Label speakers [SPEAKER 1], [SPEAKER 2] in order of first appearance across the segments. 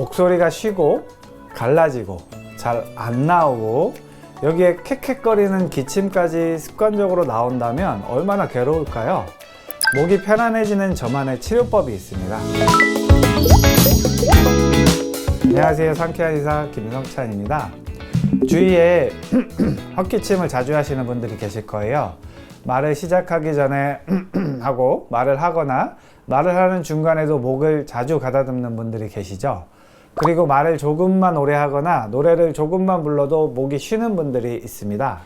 [SPEAKER 1] 목소리가 쉬고 갈라지고 잘 안 나오고 여기에 캑캑거리는 기침까지 습관적으로 나온다면 얼마나 괴로울까요? 목이 편안해지는 저만의 치료법이 있습니다. 안녕하세요, 상쾌한 의사 김성찬입니다. 주위에 헛기침을 자주 하시는 분들이 계실 거예요. 말을 시작하기 전에 하고 말을 하거나 말을 하는 중간에도 목을 자주 가다듬는 분들이 계시죠. 그리고 말을 조금만 오래 하거나 노래를 조금만 불러도 목이 쉬는 분들이 있습니다.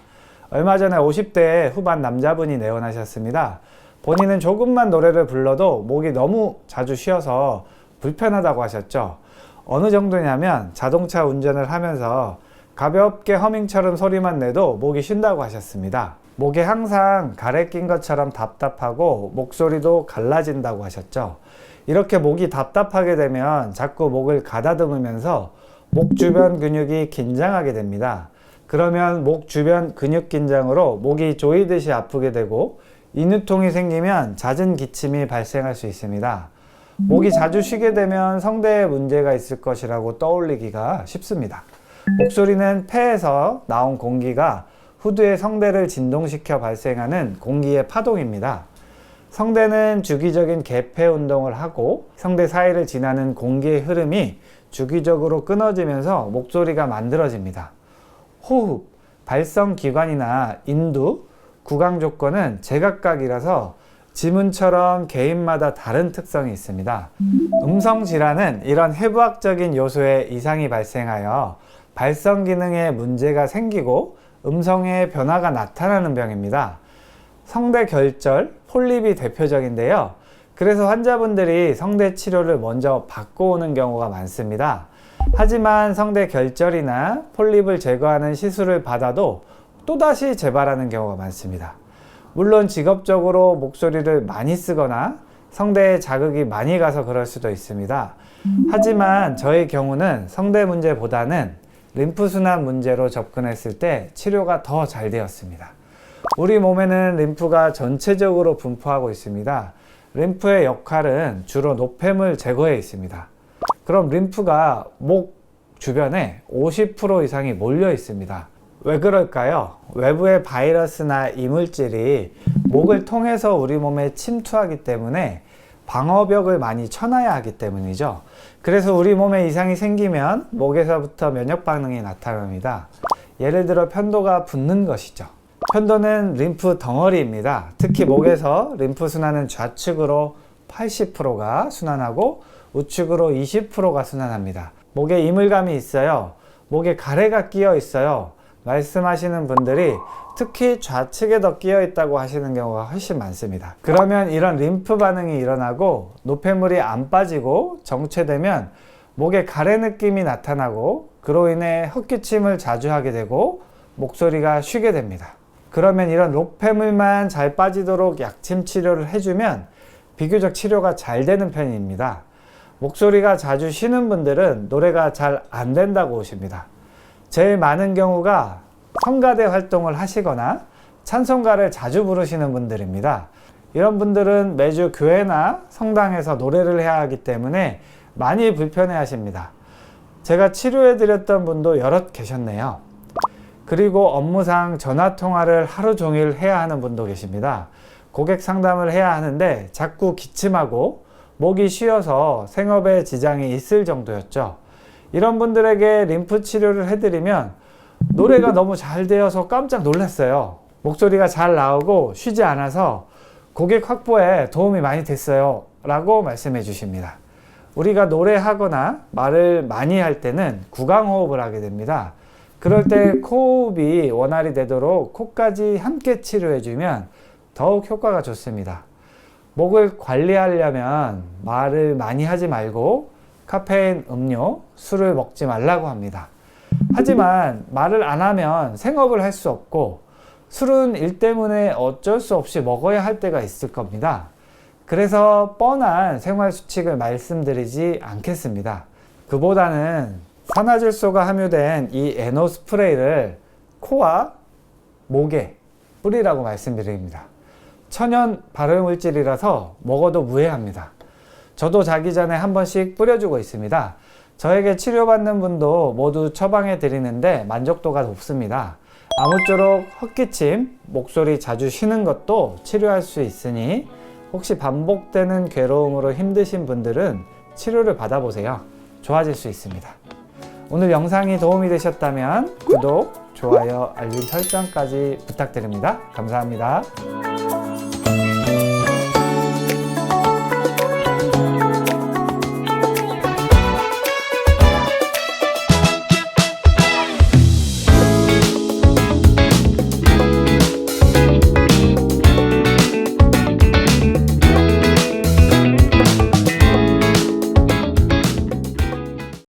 [SPEAKER 1] 얼마 전에 50대 후반 남자분이 내원하셨습니다. 본인은 조금만 노래를 불러도 목이 너무 자주 쉬어서 불편하다고 하셨죠. 어느 정도냐면 자동차 운전을 하면서 가볍게 허밍처럼 소리만 내도 목이 쉰다고 하셨습니다. 목에 항상 가래 낀 것처럼 답답하고 목소리도 갈라진다고 하셨죠. 이렇게 목이 답답하게 되면 자꾸 목을 가다듬으면서 목 주변 근육이 긴장하게 됩니다. 그러면 목 주변 근육 긴장으로 목이 조이듯이 아프게 되고 인후통이 생기면 잦은 기침이 발생할 수 있습니다. 목이 자주 쉬게 되면 성대에 문제가 있을 것이라고 떠올리기가 쉽습니다. 목소리는 폐에서 나온 공기가 후두의 성대를 진동시켜 발생하는 공기의 파동입니다. 성대는 주기적인 개폐 운동을 하고 성대 사이를 지나는 공기의 흐름이 주기적으로 끊어지면서 목소리가 만들어집니다. 호흡, 발성기관이나 인두, 구강 조건은 제각각이라서 지문처럼 개인마다 다른 특성이 있습니다. 음성질환은 이런 해부학적인 요소에 이상이 발생하여 발성 기능에 문제가 생기고 음성의 변화가 나타나는 병입니다. 성대 결절, 폴립이 대표적인데요. 그래서 환자분들이 성대 치료를 먼저 받고 오는 경우가 많습니다. 하지만 성대 결절이나 폴립을 제거하는 시술을 받아도 또다시 재발하는 경우가 많습니다. 물론 직업적으로 목소리를 많이 쓰거나 성대에 자극이 많이 가서 그럴 수도 있습니다. 하지만 저의 경우는 성대 문제보다는 림프순환 문제로 접근했을 때 치료가 더 잘 되었습니다. 우리 몸에는 림프가 전체적으로 분포하고 있습니다. 림프의 역할은 주로 노폐물 제거에 있습니다. 그럼 림프가 목 주변에 50% 이상이 몰려 있습니다. 왜 그럴까요? 외부의 바이러스나 이물질이 목을 통해서 우리 몸에 침투하기 때문에 방어벽을 많이 쳐놔야 하기 때문이죠. 그래서 우리 몸에 이상이 생기면 목에서부터 면역 반응이 나타납니다. 예를 들어 편도가 붓는 것이죠. 편도는 림프 덩어리입니다. 특히 목에서 림프 순환은 좌측으로 80%가 순환하고 우측으로 20%가 순환합니다. 목에 이물감이 있어요. 목에 가래가 끼어 있어요. 말씀하시는 분들이 특히 좌측에 더 끼어 있다고 하시는 경우가 훨씬 많습니다. 그러면 이런 림프 반응이 일어나고 노폐물이 안 빠지고 정체되면 목에 가래 느낌이 나타나고 그로 인해 헛기침을 자주 하게 되고 목소리가 쉬게 됩니다. 그러면 이런 노폐물만 잘 빠지도록 약침 치료를 해주면 비교적 치료가 잘 되는 편입니다. 목소리가 자주 쉬는 분들은 노래가 잘 안 된다고 오십니다. 제일 많은 경우가 성가대 활동을 하시거나 찬송가를 자주 부르시는 분들입니다. 이런 분들은 매주 교회나 성당에서 노래를 해야 하기 때문에 많이 불편해 하십니다. 제가 치료해 드렸던 분도 여럿 계셨네요. 그리고 업무상 전화 통화를 하루 종일 해야 하는 분도 계십니다. 고객 상담을 해야 하는데 자꾸 기침하고 목이 쉬어서 생업에 지장이 있을 정도였죠. 이런 분들에게 림프 치료를 해드리면 노래가 너무 잘 되어서 깜짝 놀랐어요. 목소리가 잘 나오고 쉬지 않아서 고객 확보에 도움이 많이 됐어요 라고 말씀해 주십니다. 우리가 노래하거나 말을 많이 할 때는 구강호흡을 하게 됩니다. 그럴 때 코호흡이 원활히 되도록 코까지 함께 치료해 주면 더욱 효과가 좋습니다. 목을 관리하려면 말을 많이 하지 말고 카페인 음료, 술을 먹지 말라고 합니다. 하지만 말을 안 하면 생업을 할 수 없고 술은 일 때문에 어쩔 수 없이 먹어야 할 때가 있을 겁니다. 그래서 뻔한 생활 수칙을 말씀드리지 않겠습니다. 그보다는 산화질소가 함유된 이 에노 스프레이를 코와 목에 뿌리라고 말씀드립니다. 천연 발효물질이라서 먹어도 무해합니다. 저도 자기 전에 한 번씩 뿌려주고 있습니다. 저에게 치료받는 분도 모두 처방해 드리는데 만족도가 높습니다. 아무쪼록 헛기침, 목소리 자주 쉬는 것도 치료할 수 있으니 혹시 반복되는 괴로움으로 힘드신 분들은 치료를 받아보세요. 좋아질 수 있습니다. 오늘 영상이 도움이 되셨다면 구독, 좋아요, 알림 설정까지 부탁드립니다. 감사합니다.